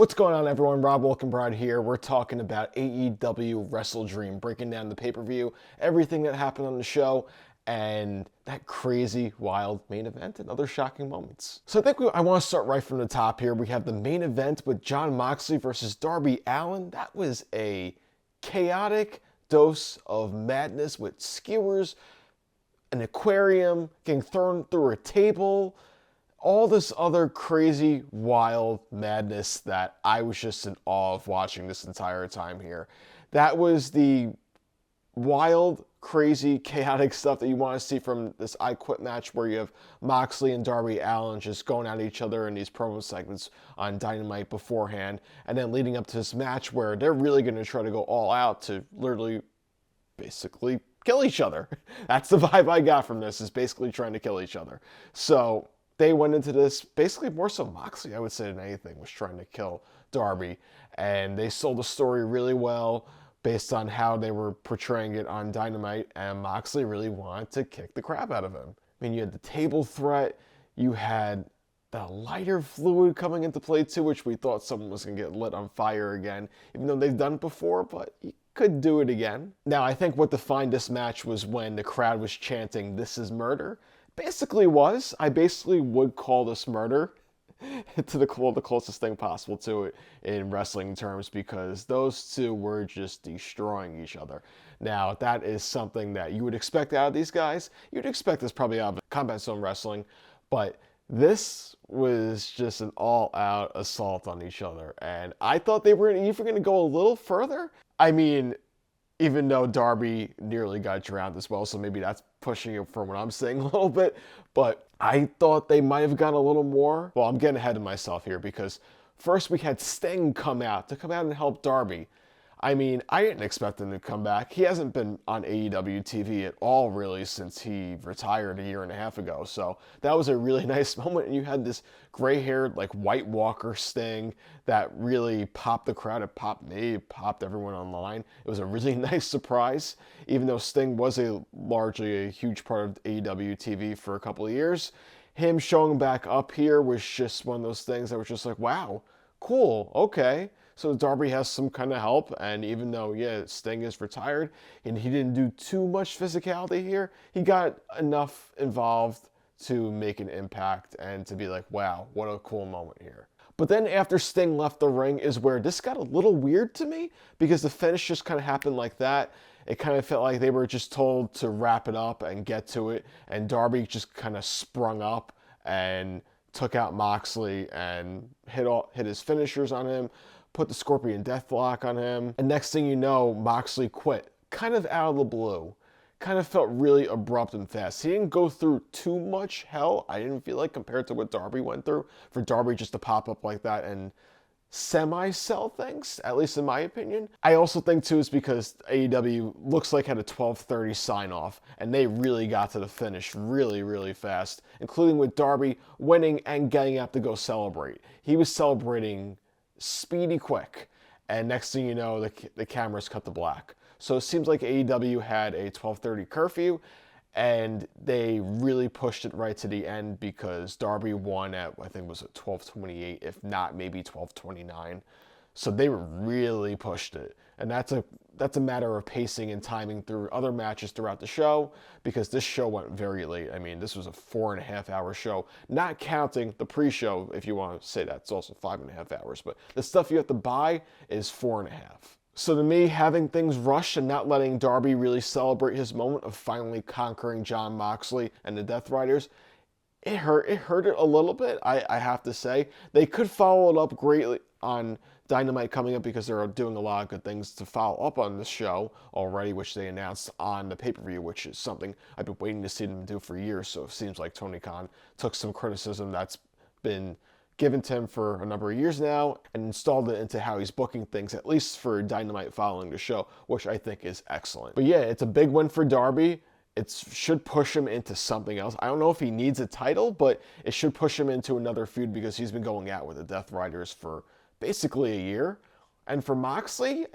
What's going on, everyone? Rob Wolkenbrod here. We're talking about AEW WrestleDream, breaking down the pay-per-view, everything that happened on the show, and that crazy, wild main event and other shocking moments. So I think I want to start right from the top here. We have the main event with Jon Moxley versus Darby Allin. That was a chaotic dose of madness with skewers, an aquarium, getting thrown through a table, all this other crazy, wild madness that I was just in awe of watching this entire time here. That was the wild, crazy, chaotic stuff that you want to see from this I Quit match where you have Moxley and Darby Allin just going at each other in these promo segments on Dynamite beforehand, and then leading up to this match where they're really going to try to go all out to literally, basically, kill each other. That's the vibe I got from this, is basically trying to kill each other. So they went into this, basically more so Moxley, I would say, than anything, was trying to kill Darby. And they sold the story really well based on how they were portraying it on Dynamite, and Moxley really wanted to kick the crap out of him. I mean, you had the table threat, you had the lighter fluid coming into play too, which we thought someone was going to get lit on fire again, even though they've done it before, but you could do it again. Now, I think what defined this match was when the crowd was chanting, "This is murder." Basically was. I basically would call this murder to the closest thing possible to it in wrestling terms, because those two were just destroying each other. Now, that is something that you would expect out of these guys. You'd expect this probably out of Combat Zone Wrestling, but this was just an all-out assault on each other, and I thought they were even going to go a little further. I mean, even though Darby nearly got drowned as well, so maybe that's pushing it from what I'm saying a little bit, but I thought they might have gone a little more. Well, I'm getting ahead of myself here, because first we had Sting come out and help Darby. I mean, I didn't expect him to come back. He hasn't been on AEW TV at all, really, since he retired a year and a half ago. So that was a really nice moment. And you had this gray-haired, like, White Walker Sting that really popped the crowd. It popped me. It popped everyone online. It was a really nice surprise, even though Sting was largely a huge part of AEW TV for a couple of years. Him showing back up here was just one of those things that was just like, wow, cool, okay. So Darby has some kind of help, and even though, yeah, Sting is retired, and he didn't do too much physicality here, he got enough involved to make an impact and to be like, wow, what a cool moment here. But then after Sting left the ring is where this got a little weird to me, because the finish just kind of happened like that. It kind of felt like they were just told to wrap it up and get to it, and Darby just kind of sprung up and took out Moxley and hit his finishers on him, put the Scorpion Deathlock on him, and next thing you know, Moxley quit, kind of out of the blue. Kind of felt really abrupt and fast. He didn't go through too much hell, I didn't feel like, compared to what Darby went through, for Darby just to pop up like that and semi-sell things, at least in my opinion. I also think too is because AEW looks like had a 12:30 sign-off, and they really got to the finish really, really fast, including with Darby winning and getting up to go celebrate. He was celebrating speedy quick, and next thing you know, the cameras cut to black. So it seems like AEW had a 12:30 curfew, and they really pushed it right to the end, because Darby won at, I think it was at 12:28, if not maybe 12:29. So they really pushed it, and that's a matter of pacing and timing through other matches throughout the show, because this show went very late. I mean, this was a 4.5-hour show, not counting the pre-show. If you want to say that, it's also 5.5 hours, but the stuff you have to buy is 4.5. So to me, having things rushed and not letting Darby really celebrate his moment of finally conquering Jon Moxley and the Death Riders, it hurt it a little bit, I have to say. They could follow it up greatly on Dynamite coming up, because they're doing a lot of good things to follow up on this show already, which they announced on the pay-per-view, which is something I've been waiting to see them do for years. So it seems like Tony Khan took some criticism that's been given to him for a number of years now and installed it into how he's booking things, at least for Dynamite following the show, which I think is excellent. But yeah, it's a big win for Darby. It should push him into something else. I don't know if he needs a title, but it should push him into another feud, because he's been going out with the Death Riders for basically a year. And for Moxley,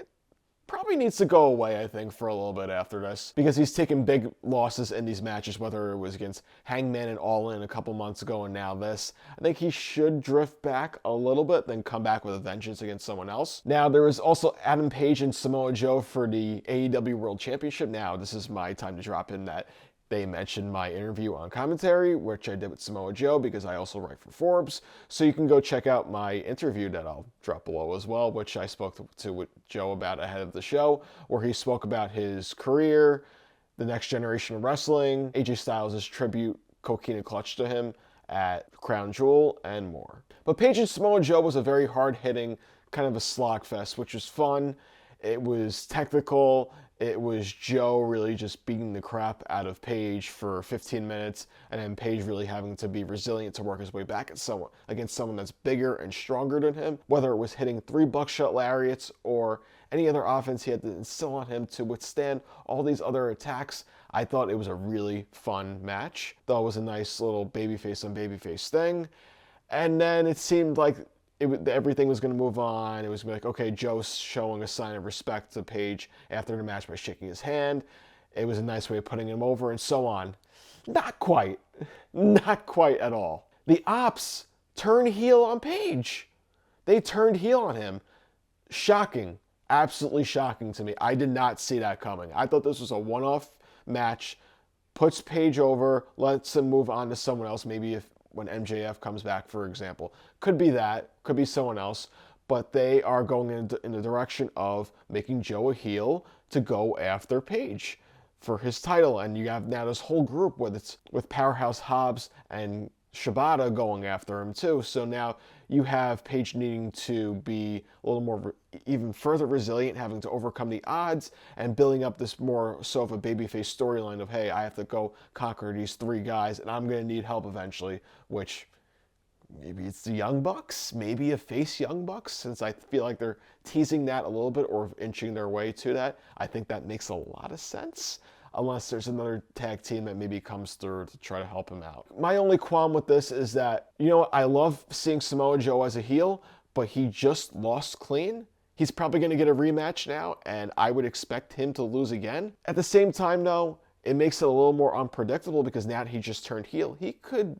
probably needs to go away, I think, for a little bit after this, because he's taken big losses in these matches, whether it was against Hangman and Allin a couple months ago and now this. I think he should drift back a little bit, then come back with a vengeance against someone else. Now, there was also Adam Page and Samoa Joe for the AEW World Championship. Now, this is my time to drop in that they mentioned my interview on commentary, which I did with Samoa Joe because I also write for Forbes. So you can go check out my interview that I'll drop below as well, which I spoke to with Joe about ahead of the show, where he spoke about his career, the next generation of wrestling, AJ Styles' tribute, Coquina Clutch to him at Crown Jewel, and more. But Page and Samoa Joe was a very hard-hitting, kind of a slogfest, which was fun. It was technical. It was Joe really just beating the crap out of Page for 15 minutes, and then Page really having to be resilient to work his way back against someone that's bigger and stronger than him, whether it was hitting 3 buckshot lariats or any other offense he had to instill on him to withstand all these other attacks. I thought it was a really fun match. Thought it was a nice little babyface on babyface thing. And then it seemed like everything was going to move on. It was going to be like, okay, Joe's showing a sign of respect to Page after the match by shaking his hand. It was a nice way of putting him over and so on. Not quite. Not quite at all. The Ops turned heel on Page. They turned heel on him. Shocking. Absolutely shocking to me. I did not see that coming. I thought this was a one-off match. Puts Page over, lets him move on to someone else, maybe when MJF comes back, for example. Could be that, could be someone else, but they are going in the direction of making Joe a heel to go after Page for his title. And you have now this whole group with Powerhouse Hobbs and Shibata going after him too. So now you have Page needing to be a little more, even further resilient, having to overcome the odds and building up this more so of a babyface storyline of, hey, I have to go conquer these 3 guys and I'm going to need help eventually, which maybe it's the Young Bucks, maybe a face Young Bucks, since I feel like they're teasing that a little bit or inching their way to that. I think that makes a lot of sense. Unless there's another tag team that maybe comes through to try to help him out. My only qualm with this is that, I love seeing Samoa Joe as a heel, but he just lost clean. He's probably going to get a rematch now, and I would expect him to lose again. At the same time, though, it makes it a little more unpredictable because now he just turned heel. He could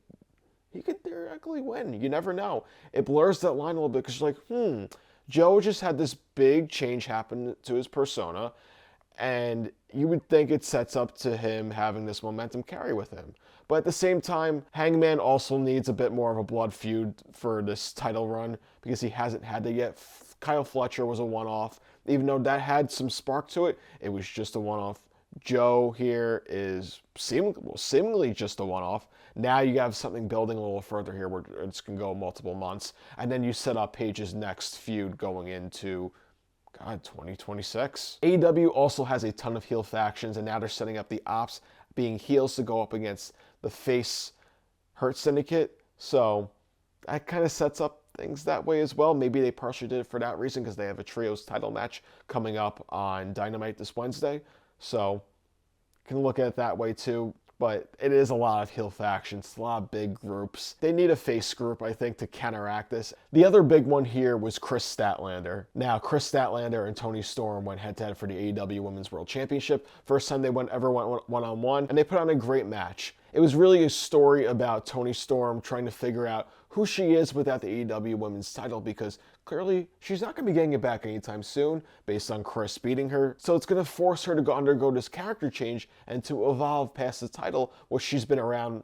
theoretically win. You never know. It blurs that line a little bit because you're like, Joe just had this big change happen to his persona, and you would think it sets up to him having this momentum carry with him. But at the same time, Hangman also needs a bit more of a blood feud for this title run because he hasn't had that yet. Kyle Fletcher was a one-off. Even though that had some spark to it, it was just a one-off. Joe here is seemingly just a one-off. Now you have something building a little further here where it's going to go multiple months. And then you set up Page's next feud going into 2026. AEW also has a ton of heel factions, and now they're setting up the Ops being heels to go up against the face Hurt Syndicate. So that kind of sets up things that way as well. Maybe they partially did it for that reason because they have a trios title match coming up on Dynamite this Wednesday. So you can look at it that way too. But it is a lot of heel factions, a lot of big groups. They need a face group, I think, to counteract this. The other big one here was Kris Statlander. Now, Kris Statlander and Toni Storm went head-to-head for the AEW Women's World Championship. First time they ever went one-on-one, and they put on a great match. It was really a story about Toni Storm trying to figure out who she is without the AEW Women's title because clearly she's not going to be getting it back anytime soon based on Kris beating her. So it's going to force her to undergo this character change and to evolve past the title, which she's been around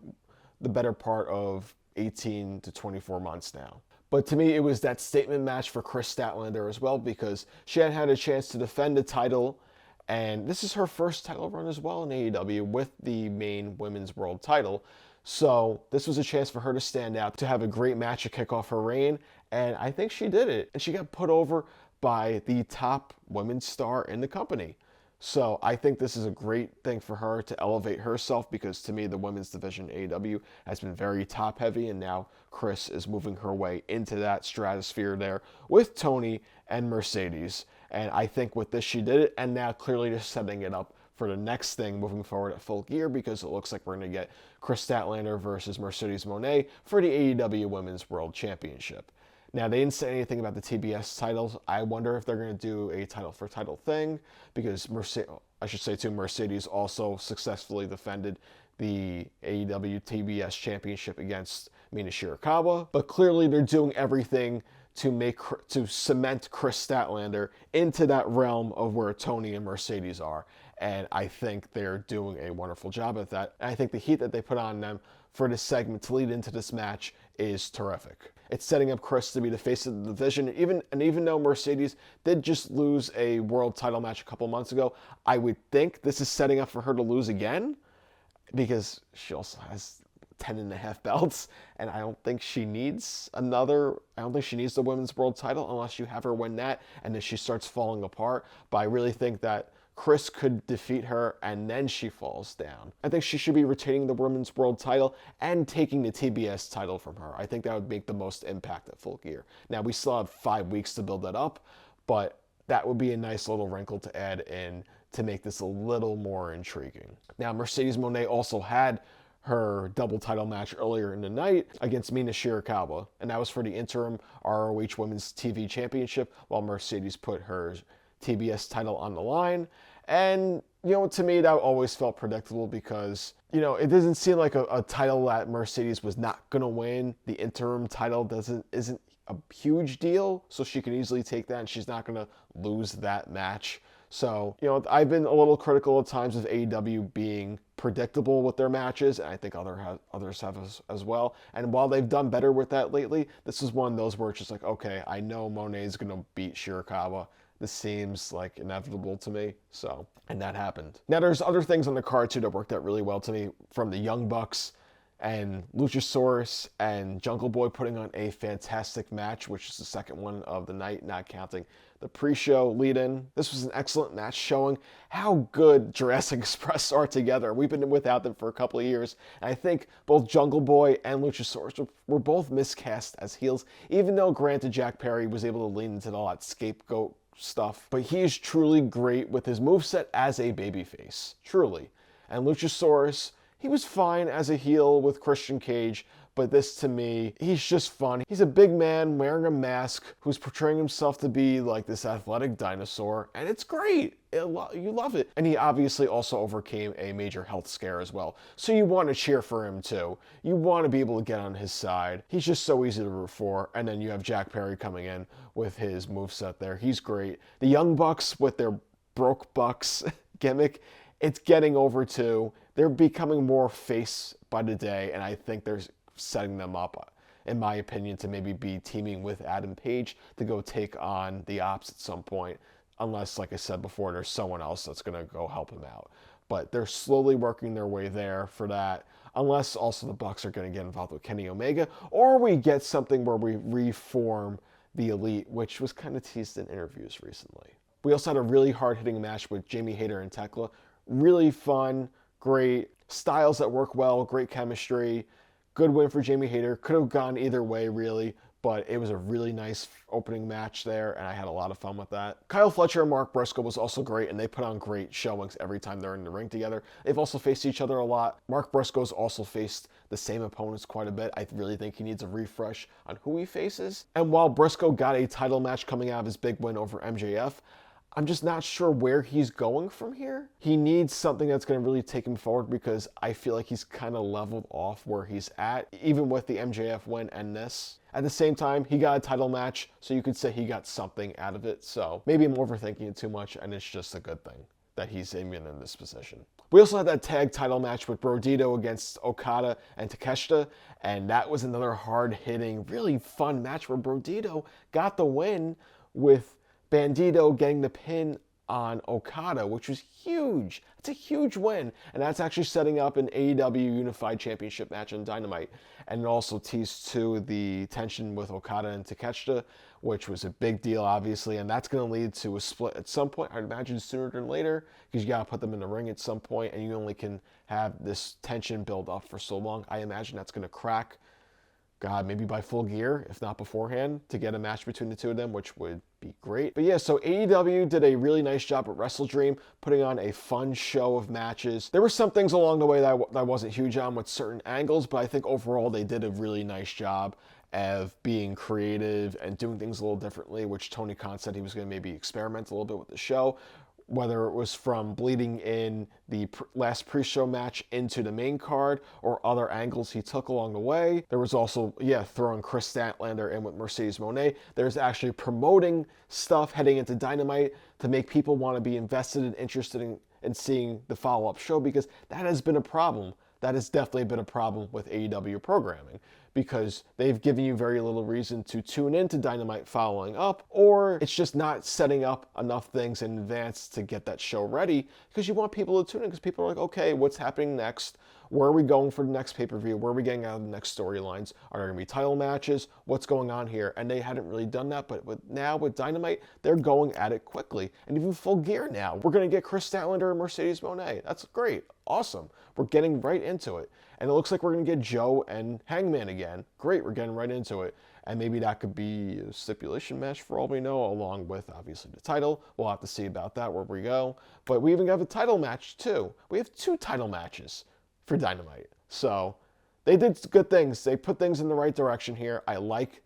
the better part of 18 to 24 months now. But to me, it was that statement match for Kris Statlander as well because she hadn't had a chance to defend the title. And this is her first title run as well in AEW with the main women's world title. So this was a chance for her to stand out, to have a great match to kick off her reign. And I think she did it. And she got put over by the top women's star in the company. So I think this is a great thing for her to elevate herself because to me, the women's division AEW has been very top heavy. And now Kris is moving her way into that stratosphere there with Toni and Mercedes. And I think with this, she did it. And now clearly just setting it up for the next thing moving forward at Full Gear because it looks like we're going to get Kris Statlander versus Mercedes Moné for the AEW Women's World Championship. Now, they didn't say anything about the TBS titles. I wonder if they're going to do a title for title thing, because Mercedes also successfully defended the AEW TBS championship against Mina Shirakawa. But clearly they're doing everything to cement Kris Statlander into that realm of where Toni and Mercedes are. And I think they're doing a wonderful job at that. And I think the heat that they put on them for this segment to lead into this match is terrific. It's setting up Kris to be the face of the division. Even though Mercedes did just lose a world title match a couple months ago, I would think this is setting up for her to lose again, because she also has 10.5 belts, and I don't think she needs the women's world title unless you have her win that and then she starts falling apart. But I really think that Kris could defeat her and then she falls down. I think she should be retaining the women's world title and taking the TBS title from her. I think that would make the most impact at Full Gear. Now, we still have 5 weeks to build that up, but that would be a nice little wrinkle to add in to make this a little more intriguing. Now, Mercedes Moné also had her double title match earlier in the night against Mina Shirakawa, and that was for the interim ROH Women's TV Championship, while Mercedes put her TBS title on the line. And, to me, that always felt predictable because, it doesn't seem like a title that Mercedes was not going to win. The interim title isn't a huge deal, so she can easily take that, and she's not going to lose that match. So, I've been a little critical at times of AEW being predictable with their matches, and I think others have as well. And while they've done better with that lately, this is one of those where it's just like, okay, I know Moné's going to beat Shirakawa. This seems like inevitable to me, and that happened. Now, there's other things on the card, too, that worked out really well to me, from the Young Bucks and Luchasaurus and Jungle Boy putting on a fantastic match, which is the second one of the night, not counting the pre-show lead-in. This was an excellent match showing how good Jurassic Express are together. We've been without them for a couple of years, and I think both Jungle Boy and Luchasaurus were both miscast as heels, even though, granted, Jack Perry was able to lean into all that scapegoat stuff. But he is truly great with his moveset as a babyface, truly. And Luchasaurus, he was fine as a heel with Christian Cage, but this, to me, he's just fun. He's a big man wearing a mask who's portraying himself to be like this athletic dinosaur, and it's great. You love it. And he obviously also overcame a major health scare as well, so you want to cheer for him too. You want to be able to get on his side. He's just so easy to root for. And then you have Jack Perry coming in with his moveset there. He's great. The Young Bucks with their broke Bucks gimmick, it's getting over too. They're becoming more face by the day, and I think they're setting them up, in my opinion, to maybe be teaming with Adam Page to go take on the Ops at some point, unless, like I said before, there's someone else that's going to go help him out. But they're slowly working their way there for that, unless also the Bucks are going to get involved with Kenny Omega, or we get something where we reform the Elite, which was kind of teased in interviews recently. We also had a really hard-hitting match with Jamie Hayter and Thekla. Really fun, great, styles that work well, great chemistry. Good win for Jamie Hayter. Could have gone either way, really, but it was a really nice opening match there, and I had a lot of fun with that. Kyle Fletcher and Mark Briscoe was also great, and they put on great showings every time they're in the ring together. They've also faced each other a lot. Mark Briscoe's also faced the same opponents quite a bit. I really think he needs a refresh on who he faces. And while Briscoe got a title match coming out of his big win over MJF, I'm just not sure where he's going from here. He needs something that's going to really take him forward, because I feel like he's kind of leveled off where he's at, even with the MJF win and this. At the same time, he got a title match, so you could say he got something out of it. So maybe I'm overthinking it too much, and it's just a good thing that he's even in this position. We also had that tag title match with Brodido against Okada and Takeshita, and that was another hard-hitting, really fun match where Brodido got the win with Bandido getting the pin on Okada, which was huge. It's a huge win, and that's actually setting up an AEW Unified Championship match on Dynamite. And it also teased to the tension with Okada and Takeshita, which was a big deal, obviously, and that's going to lead to a split at some point, I'd imagine sooner than later, because you got to put them in the ring at some point, and you only can have this tension build up for so long. I imagine that's going to crack, God, maybe by Full Gear, if not beforehand, to get a match between the two of them, which would be great. But yeah, so AEW did a really nice job at WrestleDream, putting on a fun show of matches. There were some things along the way that I wasn't huge on with certain angles, but I think overall they did a really nice job. of being creative and doing things a little differently, which Tony Khan said he was going to maybe experiment a little bit with the show, whether it was from bleeding in the last pre-show match into the main card or other angles he took along the way. There was also, throwing Kris Statlander in with Mercedes Moné. There's actually promoting stuff heading into Dynamite to make people want to be invested and interested in seeing the follow-up show, because that has been a problem. That has definitely been a problem with AEW programming, because they've given you very little reason to tune into Dynamite following up, or it's just not setting up enough things in advance to get that show ready, because you want people to tune in, because people are like, okay, what's happening next? Where are we going for the next pay-per-view? Where are we getting out of the next storylines? Are there going to be title matches? What's going on here? And they hadn't really done that, but now with Dynamite, they're going at it quickly. And even Full Gear now. We're going to get Kris Statlander and Mercedes Moné. That's great. Awesome. We're getting right into it. And it looks like we're going to get Joe and Hangman again. Great, we're getting right into it. And maybe that could be a stipulation match for all we know, along with, obviously, the title. We'll have to see about that, where we go. But we even have a title match, too. We have 2 title matches for Dynamite. So they did good things. They put things in the right direction here. I like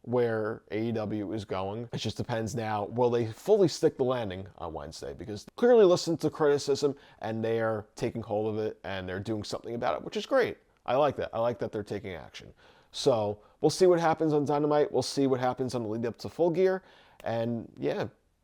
where AEW is going. It just depends now, will they fully stick the landing on Wednesday? Because clearly listen to criticism and they are taking hold of it and they're doing something about it, which is great. I like that. I like that they're taking action. So we'll see what happens on Dynamite. We'll see what happens on the lead up to Full Gear. And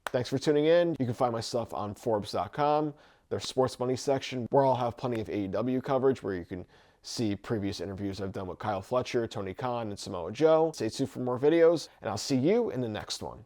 thanks for tuning in. You can find my stuff on Forbes.com, their sports money section, where I'll have plenty of AEW coverage, where you can see previous interviews I've done with Fletcher, Tony Khan, and Samoa Joe. Stay tuned for more videos, and I'll see you in the next one.